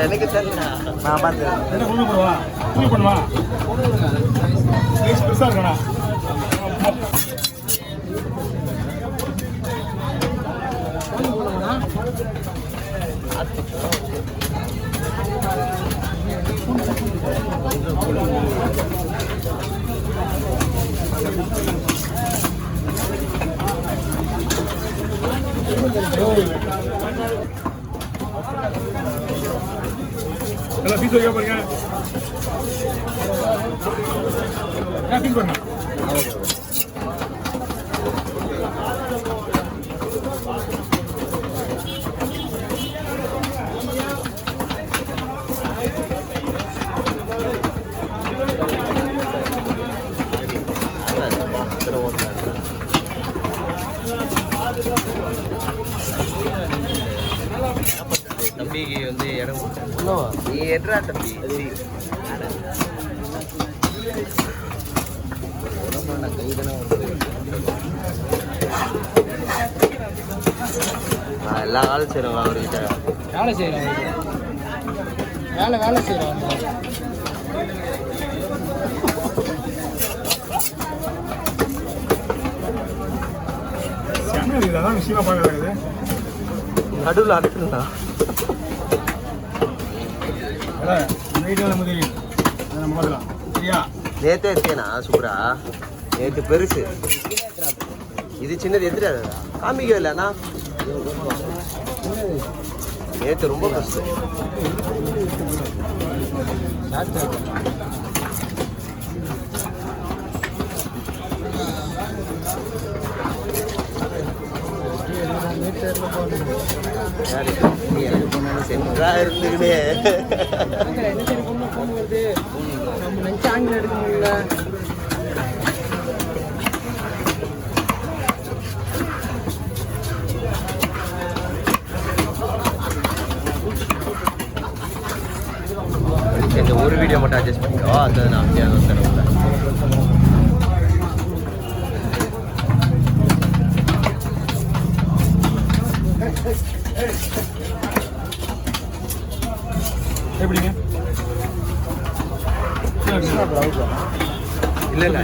எனக்கு தெரியல நான் பார்த்தேன் பண்ணுவா பெருசா இருக்கா எல்லாம் பீஸ் வைக்க பாருங்க பீஸ் பண்ண தம்பிக்கு வந்து இடம் நீ எட்ரா தம்பி எல்லா வேலை செய்யறவங்க அவர்கிட்ட வேலை செய்யறோம் வேலை செய்யறோம் விஷயமா பார்க்கறது நடுவில் அடுத்துண்ணா நேத்தே எடுத்தேனா சூப்பரா நேற்று பெருசு இது சின்னது எடுத்துட்டாதா காமிக்கவே இல்லைண்ணா நேற்று ரொம்ப பெருசு சென்றா இருந்துக்கிட்டே நம்ம நினைச்ச ஆங்கிலம் எடுக்க முடியல இந்த ஒரு வீடியோ மட்டும் அட்ஜஸ்ட் பண்ணிக்கோ அது நான் அப்படியே தருவேன் எப்படிங்க இல்லை இல்லை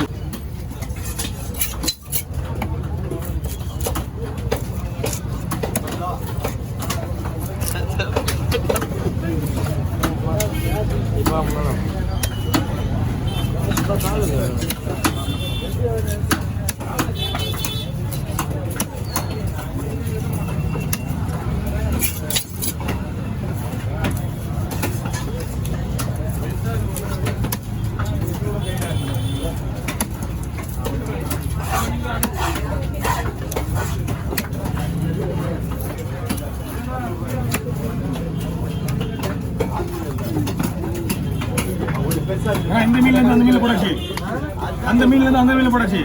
இந்த மீன்ல இருந்து அந்த மீன்ல போடாச்சு அந்த மீன்ல இருந்து அந்த மீன்ல போடாச்சு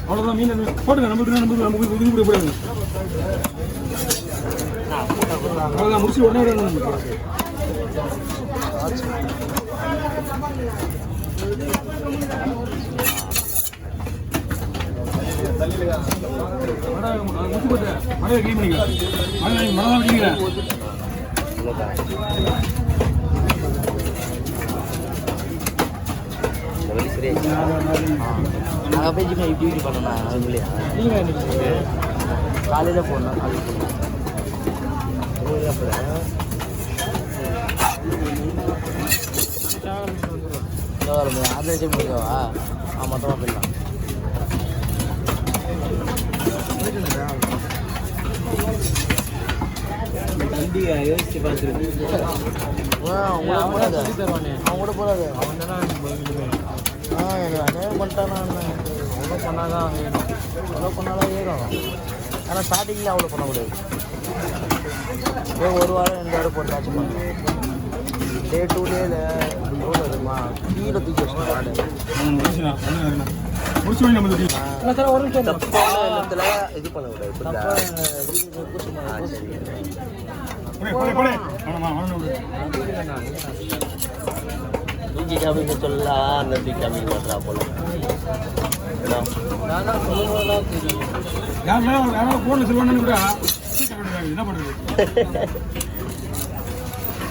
அவ்வளோதான் மீன் போட்டுங்க நம்ம போடாது அவ்வளோதான் முடிச்சு உடனே மழை கிளீன் பண்ணிக்கலாம் மழை வச்சுக்கிறேன் நாங்கள் போய் ஜிம்மை இப்படி பண்ணோண்ணா அது இல்லையா காலையில் போடணும் காலையில் அதை வச்சு முடிக்கவா மொத்தமாக போயிடலாம் வண்டி யோசிச்சு பார்த்துருக்கு அவன் கூட போகாது அவன் தானே எனக்கு அநியாயம் பண்ணிட்டானா அவ்வளோ பண்ணாதான் வேணும் அவ்வளோ பண்ணாதான் ஏறும் ஆனால் ஸ்டார்டிங்கில் அவ்வளோ பண்ணக்கூடாது ஒரு வாரம் 2 வாரம் போட்டாச்சு பண்ணுறேன் டே 2 டேல எவ்வளோ வருமா கீழே தூக்கி வச்சுருக்காங்க முடிச்சு நம்ம தப்பான இடத்துல இது பண்ணக்கூடாது தூக்கி காமிங்க சொல்லலாம் அந்த தூக்கி காமிக்க மாட்டா போல என்ன பண்றது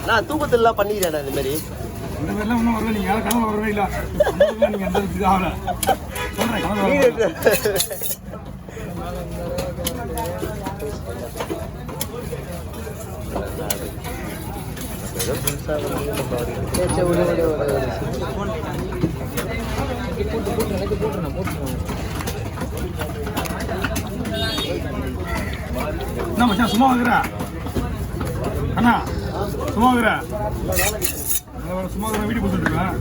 நான் தூக்கத்திலாம் பண்ணிக்கிறேன் இந்த மாதிரி இந்த மாதிரிலாம் ஒன்றும் வரல நீங்கள் யாரும் கனவு வரவே இல்லை நீங்கள் எந்த இது ஆகலை சொல்கிறேன் கனவு என்ன மச்சான் சும்மா வாங்குற அண்ணா சும்மா வாங்குற சும்மா வீட்டுக்கு கொடுத்துருக்கேன்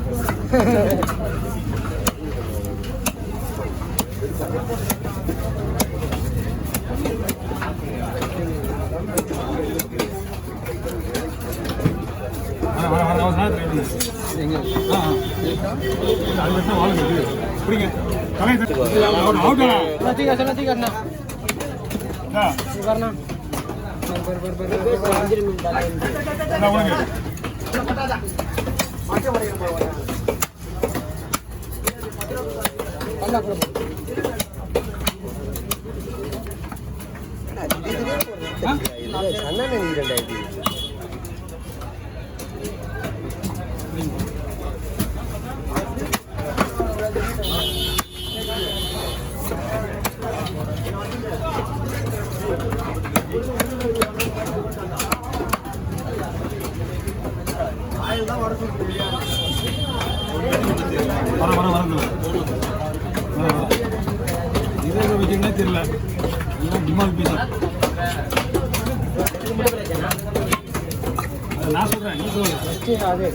தெரியல டிமால் பீஸா நான் சொல்றேன் நீ சொல்லு